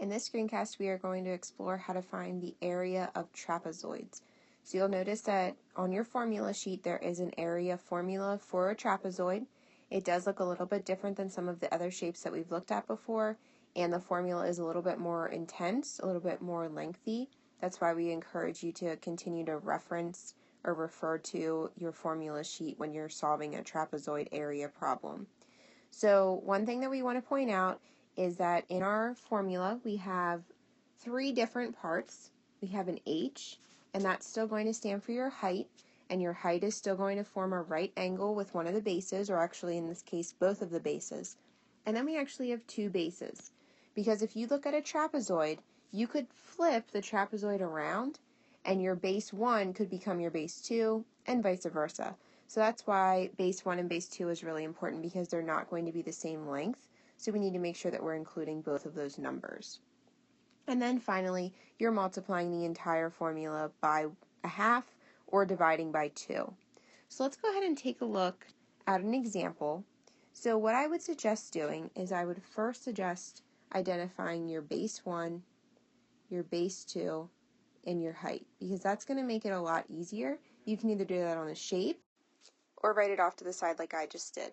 In this screencast, we are going to explore how to find the area of trapezoids. So you'll notice that on your formula sheet there is an area formula for a trapezoid. It does look a little bit different than some of the other shapes that we've looked at before, and the formula is a little bit more intense, a little bit more lengthy. That's why we encourage you to continue to reference or refer to your formula sheet when you're solving a trapezoid area problem. So one thing that we want to point out is that in our formula we have three different parts. We have an H, and that's still going to stand for your height, and your height is still going to form a right angle with one of the bases, or actually in this case both of the bases. And then we actually have two bases, because if you look at a trapezoid, you could flip the trapezoid around and your base 1 could become your base 2 and vice versa. So that's why base 1 and base 2 is really important, because they're not going to be the same length. So we need to make sure that we're including both of those numbers. And then finally, you're multiplying the entire formula by a half or dividing by 2. So let's go ahead and take a look at an example. So what I would suggest doing is I would first suggest identifying your base 1, your base 2, and your height, because that's going to make it a lot easier. You can either do that on the shape or write it off to the side like I just did.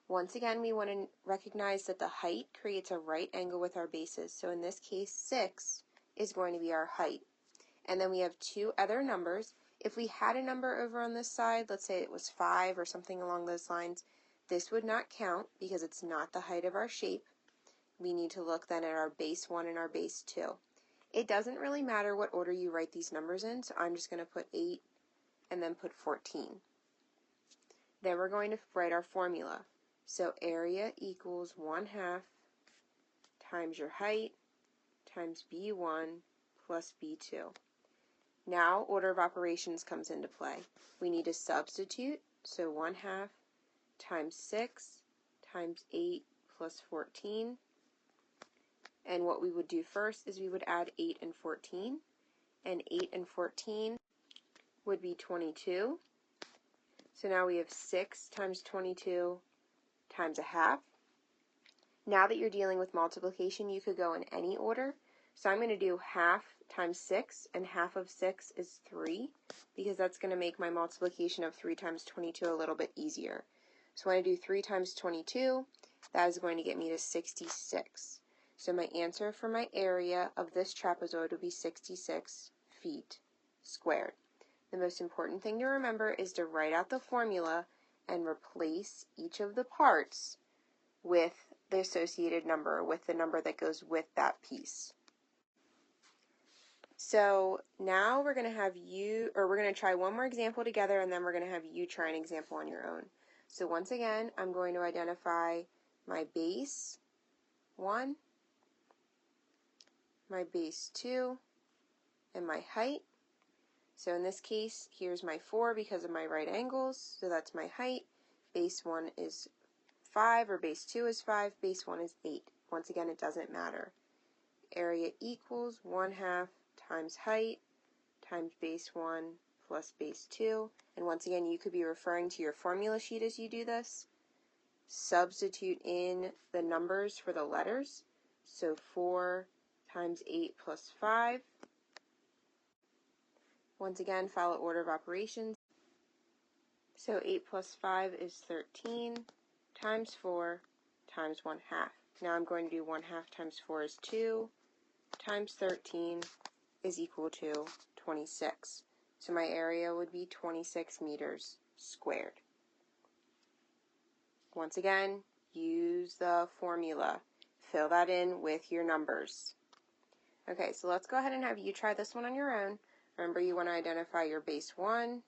Once again, we want to recognize that the height creates a right angle with our bases. So in this case, 6 is going to be our height. And then we have two other numbers. If we had a number over on this side, let's say it was 5 or something along those lines, this would not count because it's not the height of our shape. We need to look then at our base 1 and our base 2. It doesn't really matter what order you write these numbers in, so I'm just going to put 8 and then put 14. Then we're going to write our formula. So area equals 1/2 times your height times B1 plus B2. Now order of operations comes into play. We need to substitute, so 1/2 times 6 times 8 plus 14. And what we would do first is we would add 8 and 14. And 8 and 14 would be 22. So now we have 6 times 22 times a half. Now that you're dealing with multiplication, you could go in any order. So I'm going to do half times 6, and half of 6 is 3, because that's going to make my multiplication of 3 times 22 a little bit easier. So when I do 3 times 22, that is going to get me to 66. So my answer for my area of this trapezoid would be 66 feet squared. The most important thing to remember is to write out the formula and replace each of the parts with the associated number, with the number that goes with that piece. So now we're going to try one more example together, and then we're going to have you try an example on your own. So once again, I'm going to identify my base 1, my base 2, and my height. So in this case, here's my 4 because of my right angles, so that's my height. Base 1 is 5, or base 2 is 5, base 1 is 8. Once again, it doesn't matter. Area equals 1/2 times height times base 1 plus base 2. And once again, you could be referring to your formula sheet as you do this. Substitute in the numbers for the letters. So 4 times 8 plus 5. Once again, follow order of operations. So 8 plus 5 is 13 times 4 times 1/2. Now I'm going to do 1/2 times 4 is 2 times 13 is equal to 26. So my area would be 26 meters squared. Once again, use the formula. Fill that in with your numbers. Okay, so let's go ahead and have you try this one on your own. Remember, you want to identify your base 1,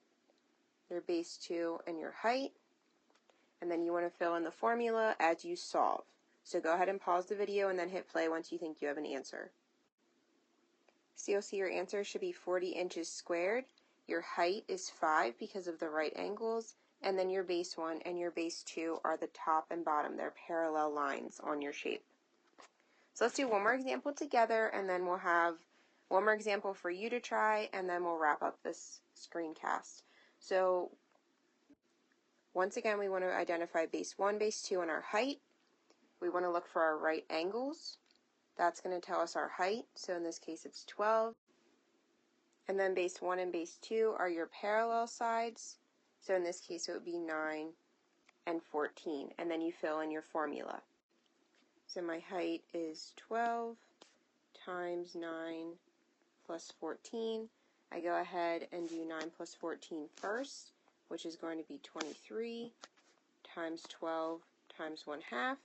your base 2, and your height. And then you want to fill in the formula as you solve. So go ahead and pause the video and then hit play once you think you have an answer. So you'll see your answer should be 40 inches squared. Your height is 5 because of the right angles. And then your base 1 and your base 2 are the top and bottom. They're parallel lines on your shape. So let's do one more example together, and then we'll have one more example for you to try, and then we'll wrap up this screencast. So once again, we want to identify base 1, base 2, and our height. We want to look for our right angles. That's going to tell us our height. So in this case, it's 12. And then base 1 and base 2 are your parallel sides. So in this case, it would be 9 and 14. And then you fill in your formula. So my height is 12 times 9 plus 14. I go ahead and do 9 plus 14 first, which is going to be 23 times 12 times 1/2.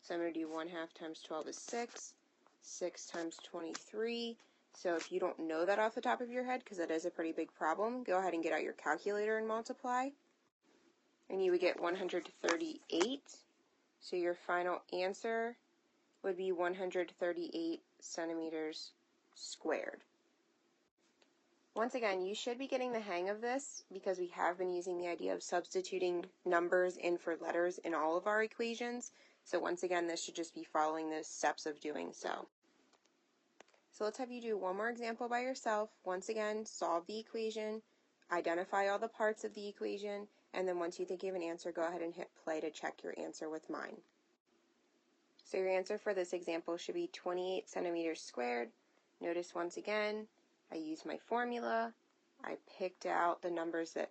So I'm going to do 1/2 times 12 is 6. 6 times 23. So if you don't know that off the top of your head, because that is a pretty big problem, go ahead and get out your calculator and multiply. And you would get 138. So your final answer would be 138 centimeters squared. Once again, you should be getting the hang of this because we have been using the idea of substituting numbers in for letters in all of our equations. So once again, this should just be following those steps of doing so. So let's have you do one more example by yourself. Once again, solve the equation, identify all the parts of the equation, and then once you think you have an answer, go ahead and hit play to check your answer with mine. So your answer for this example should be 28 centimeters squared. Notice once again, I used my formula, I picked out the numbers that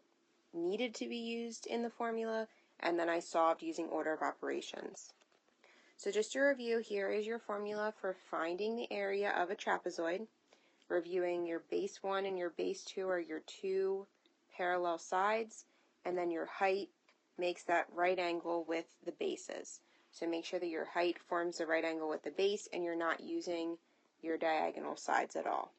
needed to be used in the formula, and then I solved using order of operations. So just to review, here is your formula for finding the area of a trapezoid. Reviewing, your base 1 and your base 2 are your two parallel sides, and then your height makes that right angle with the bases. So make sure that your height forms the right angle with the base and you're not using your diagonal sides at all.